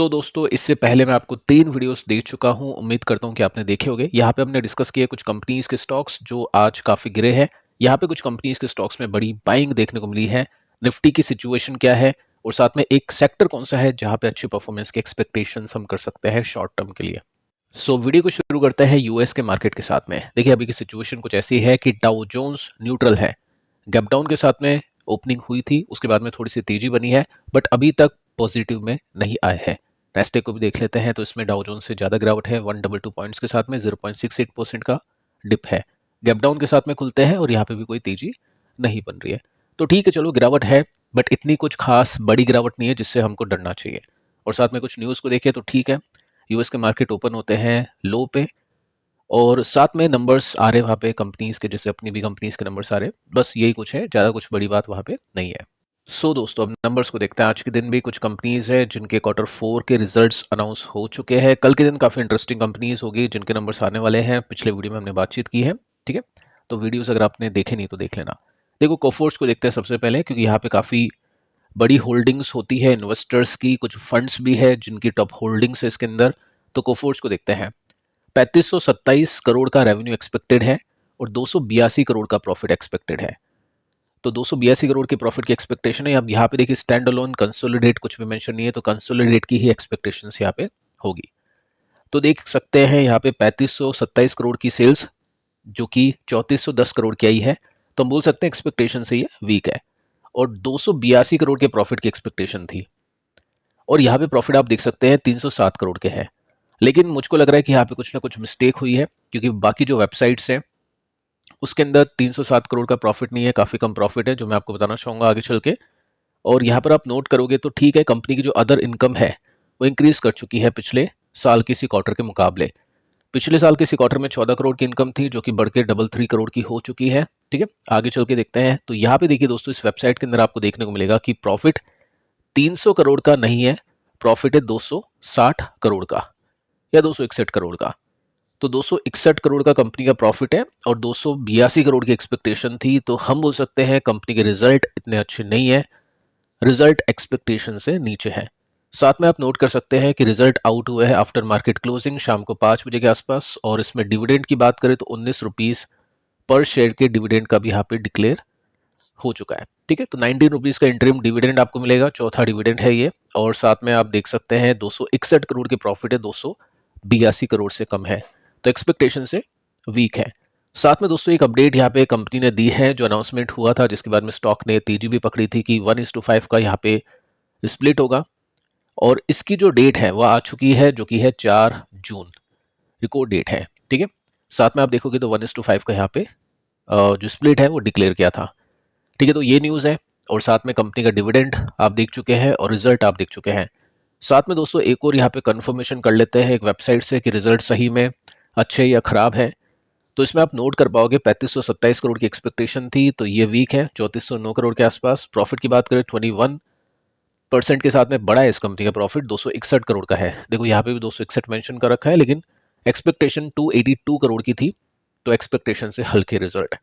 दोस्तों, इससे पहले मैं आपको 3 वीडियोस दे चुका हूं। उम्मीद करता हूं कि आपने देखे होंगे। यहाँ पे हमने डिस्कस किए कुछ कंपनीज के स्टॉक्स जो आज काफ़ी गिरे हैं। यहाँ पे कुछ कंपनीज के स्टॉक्स में बड़ी बाइंग देखने को मिली है। निफ्टी की सिचुएशन क्या है और साथ में एक सेक्टर कौन सा है जहाँ पे अच्छी परफॉर्मेंस के एक्सपेक्टेशंस हम कर सकते हैं शॉर्ट टर्म के लिए। वीडियो को शुरू करते हैं यूएस के मार्केट के साथ में। देखिए, अभी की सिचुएशन कुछ ऐसी है कि डाउ जोन्स न्यूट्रल है। गैप डाउन के साथ में ओपनिंग हुई थी, उसके बाद में थोड़ी सी तेजी बनी है, बट अभी तक पॉजिटिव में नहीं आए हैं। नेस्डैक को भी देख लेते हैं तो इसमें डाउ जोन्स से ज़्यादा गिरावट है। 122 पॉइंट्स के साथ में 0.68% का डिप है। गैप डाउन के साथ में खुलते हैं और यहाँ पे भी कोई तेजी नहीं बन रही है। तो ठीक है, चलो गिरावट है, बट इतनी कुछ खास बड़ी गिरावट नहीं है जिससे हमको डरना चाहिए। और साथ में कुछ न्यूज़ को देखें तो ठीक है, यूएस के मार्केट ओपन होते हैं लो पे और साथ में नंबर्स आ रहे वहाँ पे कंपनीज के, जैसे अपनी भी कंपनीज के नंबर्स आ रहे। बस यही कुछ है, ज़्यादा कुछ बड़ी बात वहाँ पे नहीं है। दोस्तों, अब नंबर्स को देखते हैं। आज के दिन भी कुछ कंपनीज है जिनके क्वार्टर 4 के रिजल्ट्स अनाउंस हो चुके हैं। कल के दिन काफ़ी इंटरेस्टिंग कंपनीज होगी जिनके नंबर्स आने वाले हैं। पिछले वीडियो में हमने बातचीत की है, ठीक है। तो वीडियोस अगर आपने देखे नहीं तो देख लेना। देखो, कोफोर्स को देखते हैं सबसे पहले, क्योंकि यहाँ पे काफ़ी बड़ी होल्डिंग्स होती है इन्वेस्टर्स की। कुछ फंड्स भी है जिनकी टॉप होल्डिंग्स है इसके अंदर। तो कोफोर्स को देखते हैं। 3527 करोड़ का रेवेन्यू एक्सपेक्टेड है और 282 करोड़ का प्रॉफिट एक्सपेक्टेड है। तो 282 करोड़ के प्रॉफिट की एक्सपेक्टेशन है। अब यहाँ पे देखिए, स्टैंड अलोन कंसोलिडेट कुछ भी मेंशन नहीं है, तो कंसोलिडेट की ही एक्सपेक्टेशंस यहाँ पे होगी। तो देख सकते हैं यहाँ पे 3527 करोड़ की सेल्स जो कि 3410 करोड़ की आई है। तो हम बोल सकते हैं एक्सपेक्टेशन से ये वीक है। और 282 करोड़ के प्रॉफिट की एक्सपेक्टेशन थी और यहाँ पे प्रॉफिट आप देख सकते हैं 307 करोड़ के हैं। लेकिन मुझको लग रहा है कि यहाँ पे कुछ ना कुछ मिस्टेक हुई है, क्योंकि बाकी जो वेबसाइट्स हैं उसके अंदर 307 करोड़ का प्रॉफिट नहीं है, काफ़ी कम प्रॉफिट है, जो मैं आपको बताना चाहूँगा आगे चल के। और यहाँ पर आप नोट करोगे तो ठीक है, कंपनी की जो अदर इनकम है वो इंक्रीज कर चुकी है पिछले साल किसी क्वार्टर के मुकाबले। पिछले साल किसी क्वार्टर में 14 करोड़ की इनकम थी, जो कि बढ़ के 333 करोड़ की हो चुकी है, ठीक है। आगे चल के देखते हैं। तो यहाँ पे देखिए दोस्तों, इस वेबसाइट के अंदर आपको देखने को मिलेगा कि प्रॉफिट 300 करोड़ का नहीं है, प्रॉफिट है 260 करोड़ का या 261 करोड़ का। तो 261 करोड़ का कंपनी का प्रॉफिट है और 282 करोड़ की एक्सपेक्टेशन थी। तो हम बोल सकते हैं कंपनी के रिजल्ट इतने अच्छे नहीं है, रिजल्ट एक्सपेक्टेशन से नीचे है। साथ में आप नोट कर सकते हैं कि रिजल्ट आउट हुए हैं आफ्टर मार्केट क्लोजिंग शाम को 5 बजे के आसपास। और इसमें डिविडेंड की बात करें तो 19 रुपीज़ पर शेयर के डिविडेंड का भी यहाँ पे डिक्लेयर हो चुका है, ठीक है। तो 19 रुपीज़ का इंटरिम डिविडेंड आपको मिलेगा, चौथा डिविडेंड है ये। और साथ में आप देख सकते हैं 261 करोड़ के प्रॉफिट है, 282 करोड़ से कम है, तो एक्सपेक्टेशन से वीक है। साथ में दोस्तों एक अपडेट यहाँ पे कंपनी ने दी है, जो अनाउंसमेंट हुआ था जिसके बाद में स्टॉक ने तेजी भी पकड़ी थी कि 1:5 का यहाँ पे स्प्लिट होगा। और इसकी जो डेट है वह आ चुकी है, जो कि है 4 जून, रिकॉर्ड डेट है, ठीक है। साथ में आप देखोगे तो 1:5 का यहाँ पे जो स्प्लिट है वो डिक्लेयर किया था, ठीक है। तो ये न्यूज़ है और साथ में कंपनी का डिविडेंड आप देख चुके हैं और रिजल्ट आप देख चुके हैं। साथ में दोस्तों एक और यहाँ पे कंफर्मेशन कर लेते हैं एक वेबसाइट से कि रिजल्ट सही में अच्छे या खराब है। तो इसमें आप नोट कर पाओगे 3527 करोड़ की एक्सपेक्टेशन थी, तो ये वीक है, 3409 करोड़ के आसपास। प्रॉफिट की बात करें 21% के साथ में बड़ा है इस कंपनी का प्रॉफिट, 261 करोड़ का है। देखो यहाँ पे भी 261 मेंशन कर रखा है, लेकिन एक्सपेक्टेशन 282 करोड़ की थी, तो एक्सपेक्टेशन से हल्के रिजल्ट।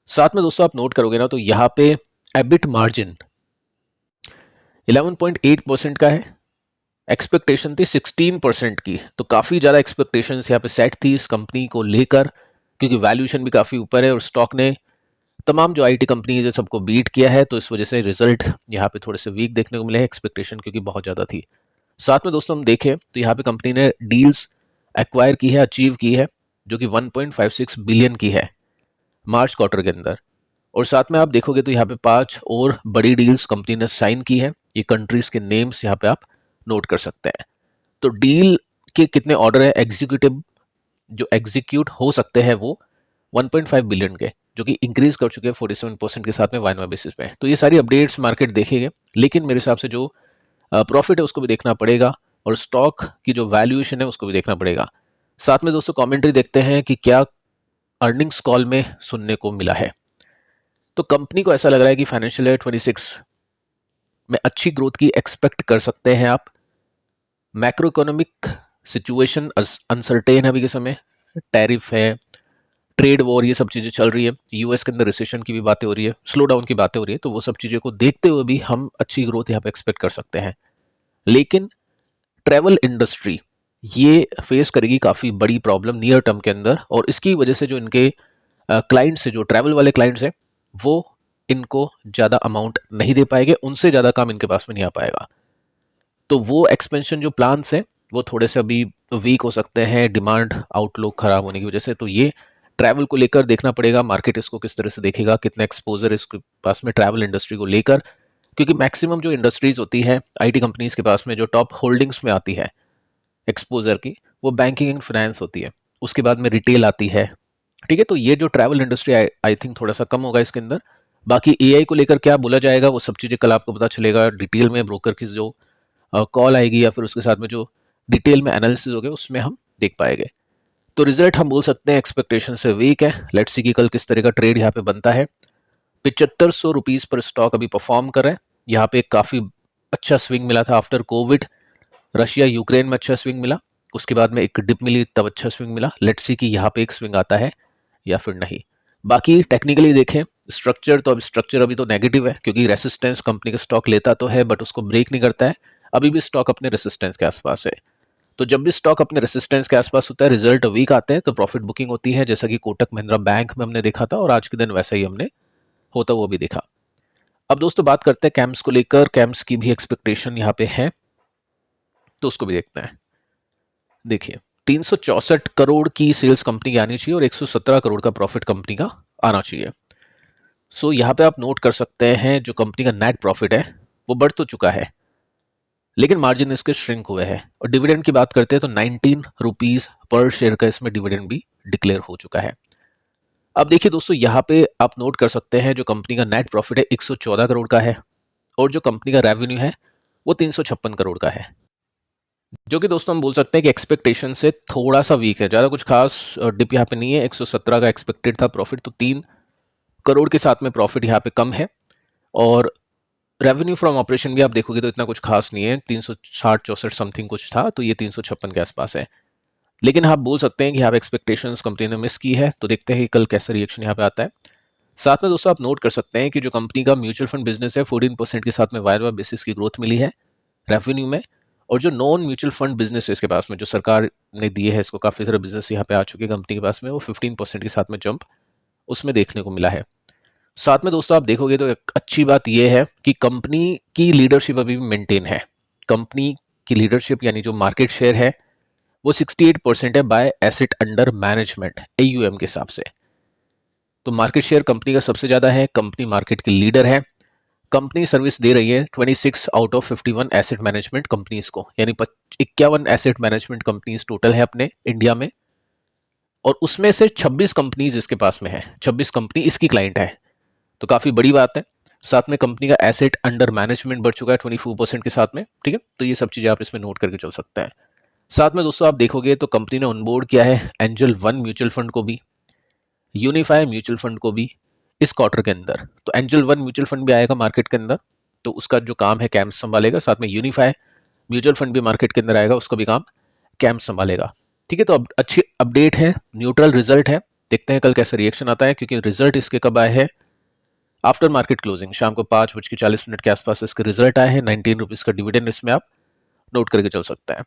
साथ में दोस्तों आप नोट करोगे ना तो यहाँ पे एबिट मार्जिन 11.8% का है, एक्सपेक्टेशन थी 16% की। तो काफ़ी ज़्यादा एक्सपेक्टेशन यहाँ पे सेट थी इस कंपनी को लेकर, क्योंकि वैल्यूएशन भी काफ़ी ऊपर है और स्टॉक ने तमाम जो आईटी कंपनीज है सबको बीट किया है। तो इस वजह से रिजल्ट यहाँ पे थोड़े से वीक देखने को मिले हैं, एक्सपेक्टेशन क्योंकि बहुत ज़्यादा थी। साथ में दोस्तों हम देखें तो यहाँ पे कंपनी ने डील्स एक्वायर की है, अचीव की है, जो कि 1.56 बिलियन की है मार्च क्वार्टर के अंदर। और साथ में आप देखोगे तो यहाँ पे 5 और बड़ी डील्स कंपनी ने साइन की है। ये कंट्रीज के नेम्स यहाँ पे आप नोट कर सकते हैं। तो डील के कितने ऑर्डर है एग्जीक्यूटिव जो एग्जीक्यूट हो सकते हैं वो 1.5 बिलियन के, जो कि इंक्रीज कर चुके हैं 47% के साथ में वाई बेसिस पे। तो ये सारी अपडेट्स मार्केट देखेंगे, लेकिन मेरे हिसाब से जो प्रॉफिट है उसको भी देखना पड़ेगा और स्टॉक की जो वैल्यूएशन है उसको भी देखना पड़ेगा। साथ में दोस्तों कमेंट्री देखते हैं कि क्या अर्निंग्स कॉल में सुनने को मिला है। तो कंपनी को ऐसा लग रहा है कि फाइनेंशियल ईयर 26 में अच्छी ग्रोथ की एक्सपेक्ट कर सकते हैं आप। मैक्रो इकोनॉमिक सिचुएशन अनसर्टेन है अभी के समय, टैरिफ है, ट्रेड वॉर, ये सब चीज़ें चल रही है। यूएस के अंदर रिसेशन की भी बातें हो रही है, स्लो डाउन की बातें हो रही है। तो वो सब चीज़ों को देखते हुए भी हम अच्छी ग्रोथ यहाँ पे एक्सपेक्ट कर सकते हैं। लेकिन ट्रैवल इंडस्ट्री ये फेस करेगी काफ़ी बड़ी प्रॉब्लम नियर टर्म के अंदर, और इसकी वजह से जो इनके क्लाइंट्स है, जो ट्रैवल वाले क्लाइंट्स हैं, वो इनको ज़्यादा अमाउंट नहीं दे पाएंगे, उनसे ज़्यादा काम इनके पास में नहीं आ पाएगा। तो वो एक्सपेंशन जो प्लान्स हैं वो थोड़े से अभी वीक हो सकते हैं डिमांड आउटलुक खराब होने की वजह से। तो ये ट्रैवल को लेकर देखना पड़ेगा, मार्केट इसको किस तरह से देखेगा, कितना एक्सपोजर इसके पास में ट्रैवल इंडस्ट्री को लेकर, क्योंकि मैक्सिमम जो इंडस्ट्रीज होती है आईटी कंपनीज के पास में जो टॉप होल्डिंग्स में आती है एक्सपोजर की, वो बैंकिंग एंड फाइनेंस होती है, उसके बाद में रिटेल आती है। ठीक है, तो ये जो ट्रैवल इंडस्ट्री आई थिंक थोड़ा सा कम होगा इसके अंदर। बाकी एआई को लेकर क्या बोला जाएगा वो सब चीज़ें कल आपको पता चलेगा डिटेल में, ब्रोकर की जो कॉल आएगी या फिर उसके साथ में जो डिटेल में एनालिसिस होगा उसमें हम देख पाएंगे। तो रिजल्ट हम बोल सकते हैं एक्सपेक्टेशन से वीक है। लेट्स सी कि कल किस तरह का ट्रेड यहाँ पे बनता है। 7500 रुपीज़ पर स्टॉक अभी परफॉर्म कर रहा है। यहाँ पे काफ़ी अच्छा स्विंग मिला था आफ्टर कोविड, रशिया यूक्रेन में अच्छा स्विंग मिला, उसके बाद में एक डिप मिली तब अच्छा स्विंग मिला। लेट्स सी कि यहाँ पे एक स्विंग आता है या फिर नहीं। बाकी टेक्निकली देखें स्ट्रक्चर, तो अब स्ट्रक्चर अभी तो नेगेटिव है क्योंकि रेसिस्टेंस कंपनी का स्टॉक लेता तो है बट उसको ब्रेक नहीं करता है। अभी भी स्टॉक अपने रेसिस्टेंस के आसपास है। तो जब भी स्टॉक अपने रेसिस्टेंस के आसपास होता है, रिजल्ट वीक आते हैं, तो प्रॉफिट बुकिंग होती है, जैसा कि कोटक महिंद्रा बैंक में हमने देखा था और आज के दिन वैसा ही हमने होता वो भी देखा। अब दोस्तों बात करते हैं कैम्स को लेकर। कैम्स की भी एक्सपेक्टेशन यहाँ पे है, तो उसको भी देखते हैं। देखिए 364 करोड़ की सेल्स कंपनी की आनी चाहिए और 117 करोड़ का प्रॉफिट कंपनी का आना चाहिए। सो यहाँ पे आप नोट कर सकते हैं जो कंपनी का नेट प्रॉफिट है वो बढ़ तो चुका है, लेकिन मार्जिन इसके श्रिंक हुए हैं। और डिविडेंड की बात करते हैं तो 19 रुपीज पर शेयर का इसमें डिविडेंड भी डिक्लेयर हो चुका है। अब देखिए दोस्तों यहाँ पे आप नोट कर सकते हैं जो कंपनी का नेट प्रॉफिट है 114 करोड़ का है और जो कंपनी का रेवेन्यू है वो 356 करोड़ का है, जो कि दोस्तों हम बोल सकते हैं कि एक्सपेक्टेशन से थोड़ा सा वीक है। ज़्यादा कुछ खास डिप यहाँ पे नहीं है। 117 का एक्सपेक्टेड था प्रॉफिट, तो 3 करोड़ के साथ में प्रॉफिट यहाँ पे कम है। और रेवेन्यू फ्रॉम ऑपरेशन भी आप देखोगे तो इतना कुछ खास नहीं है, 360-64 समथिंग कुछ था, तो ये 356 के आसपास है। लेकिन आप बोल सकते हैं कि यहाँ पे एक्सपेक्टेशंस कंपनी ने मिस की है, तो देखते हैं कल कैसा रिएक्शन यहाँ पे आता है। साथ में दोस्तों आप नोट कर सकते हैं कि जो कंपनी का म्यूचुअल फंड बिजनेस है 14% के साथ में वायर बेसिस की ग्रोथ मिली है रेवेन्यू में। और जो नॉन म्यूचुअल फंड बिजनेस है इसके पास में जो सरकार ने दिए है, इसको काफ़ी सारे बिजनेस यहाँ पे आ चुके हैं कंपनी के पास में, वो 15% के साथ में जंप उसमें देखने को मिला है। साथ में दोस्तों आप देखोगे तो एक अच्छी बात यह है कि कंपनी की लीडरशिप अभी भी मेंटेन है। कंपनी की लीडरशिप यानी जो मार्केट शेयर है वो 68% है bye asset under management AUM के हिसाब से। तो मार्केट शेयर कंपनी का सबसे ज़्यादा है, कंपनी मार्केट की लीडर है। कंपनी सर्विस दे रही है 26 out of 51 asset management companies को, यानी 51 एसेट मैनेजमेंट कंपनीज टोटल है अपने इंडिया में, और उसमें से 26 कंपनीज इसके पास में है, 26 कंपनी इसकी क्लाइंट है, तो काफ़ी बड़ी बात है। साथ में कंपनी का एसेट अंडर मैनेजमेंट बढ़ चुका है 24% के साथ में। ठीक है, तो ये सब चीज़ें आप इसमें नोट करके चल सकते हैं। साथ में दोस्तों आप देखोगे तो कंपनी ने ऑनबोर्ड किया है एंजल वन म्यूचुअल फंड को भी, यूनिफाई म्यूचुअल फंड को भी इस क्वार्टर के अंदर। तो एंजल वन म्यूचुअल फंड भी आएगा मार्केट के अंदर, तो उसका जो काम है कैम्प संभालेगा। साथ में यूनिफाई म्यूचुअल फंड भी मार्केट के अंदर आएगा, उसका भी काम कैम्प संभालेगा। ठीक है, तो अब अच्छी अपडेट है, न्यूट्रल रिजल्ट है। देखते हैं कल कैसा रिएक्शन आता है, क्योंकि रिजल्ट इसके कब आए हैं आफ्टर मार्केट क्लोजिंग, शाम को 5:40 के आसपास इसके रिजल्ट आए हैं। 19 रुपीज़ का डिविडेंड इसमें आप नोट करके चल सकते हैं।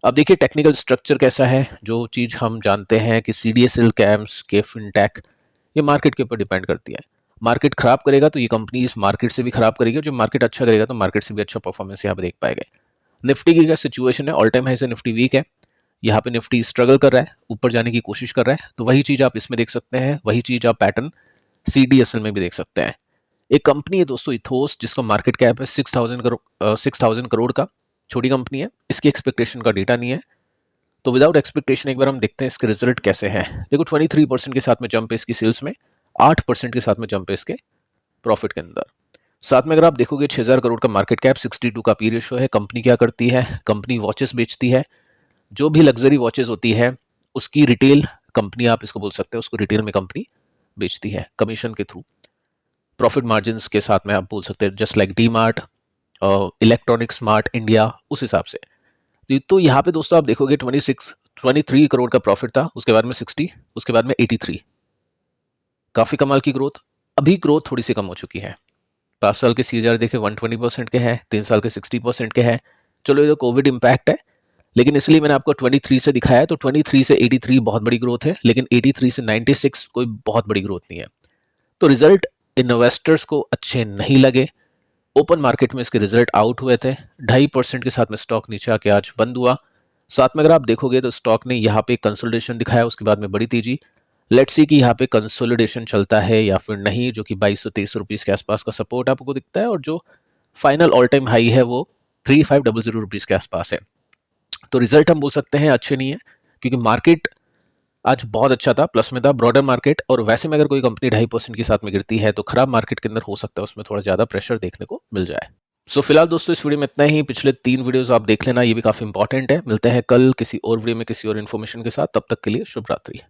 अब देखिए टेक्निकल स्ट्रक्चर कैसा है। जो चीज़ हम जानते हैं कि CDSL, कैम्स, के फिनटेक, ये मार्केट के ऊपर डिपेंड करती है। मार्केट खराब करेगा तो ये कंपनीज मार्केट से भी खराब करेगी, और जो मार्केट अच्छा करेगा तो मार्केट से भी अच्छा परफॉर्मेंस यहाँ पे देख पाएंगे। निफ्टी की क्या सिचुएशन है, ऑल टाइम हाई से निफ्टी वीक है। यहाँ पे निफ्टी स्ट्रगल कर रहा है, ऊपर जाने की कोशिश कर रहा है, तो वही चीज़ आप इसमें देख सकते हैं, वही चीज़ आप पैटर्न CDSL में भी देख सकते हैं। एक कंपनी है दोस्तों इथोस, जिसका मार्केट कैप है 6,000 करोड़ का, छोटी कंपनी है, इसकी एक्सपेक्टेशन का डेटा नहीं है। तो विदाउट एक्सपेक्टेशन एक बार हम देखते हैं इसके रिजल्ट कैसे हैं। देखो 23% के साथ में जंप है इसकी सेल्स में, 8% के साथ में जंप है इसके प्रॉफिट के अंदर। साथ में अगर आप देखोगे 6,000 करोड़ का मार्केट कैप, 62 का पी रेशो है। कंपनी क्या करती है, कंपनी वॉचेस बेचती है, जो भी लग्जरी वॉचेस होती है उसकी रिटेल कंपनी आप इसको बोल सकते हैं, उसको रिटेल में कंपनी बेचती है कमीशन के थ्रू। प्रॉफिट मार्जिन के साथ में आप बोल सकते हैं just like D mart, electronic smart India, उस हिसाब से। तो यहाँ पे दोस्तों आप देखोगे 23 करोड़ का प्रॉफिट था, उसके बाद में 60, उसके बाद में 83। काफ़ी कमाल की ग्रोथ। अभी ग्रोथ थोड़ी सी कम हो चुकी है। 5 साल के CAGR देखे 120% के हैं, 3 साल के 60% के हैं, चलो ये तो कोविड इम्पैक्ट है, लेकिन इसलिए मैंने आपको 23 से दिखाया है। तो 23 से 83 बहुत बड़ी ग्रोथ है, लेकिन 83 से 96 कोई बहुत बड़ी ग्रोथ नहीं है। तो रिजल्ट इन्वेस्टर्स को अच्छे नहीं लगे। ओपन मार्केट में इसके रिजल्ट आउट हुए थे। 2.5% के साथ में स्टॉक नीचे आके आज बंद हुआ। साथ में अगर आप देखोगे तो स्टॉक ने यहाँ पे कंसोलिडेशन दिखाया, उसके बाद में बड़ी तेजी। लेट्स सी कि यहाँ पे कंसोलिडेशन चलता है या फिर नहीं, जो कि 2223 रुपीज़ के आसपास का सपोर्ट आपको दिखता है, और जो फाइनल ऑल टाइम हाई है वो 3500 रुपीज़ के आसपास है। तो रिजल्ट हम बोल सकते हैं अच्छे नहीं है, क्योंकि मार्केट आज बहुत अच्छा था, प्लस में था ब्रॉडर मार्केट। और वैसे में अगर कोई कंपनी 2.5% के साथ में गिरती है तो खराब मार्केट के अंदर हो सकता है उसमें थोड़ा ज़्यादा प्रेशर देखने को मिल जाए। सो फिलहाल दोस्तों इस वीडियो में इतना ही। पिछले 3 वीडियोस आप देख लेना, ये भी काफ़ी इंपॉर्टेंट है। मिलते हैं कल किसी और वीडियो में किसी और इन्फॉर्मेशन के साथ। तब तक के लिए शुभ रात्रि।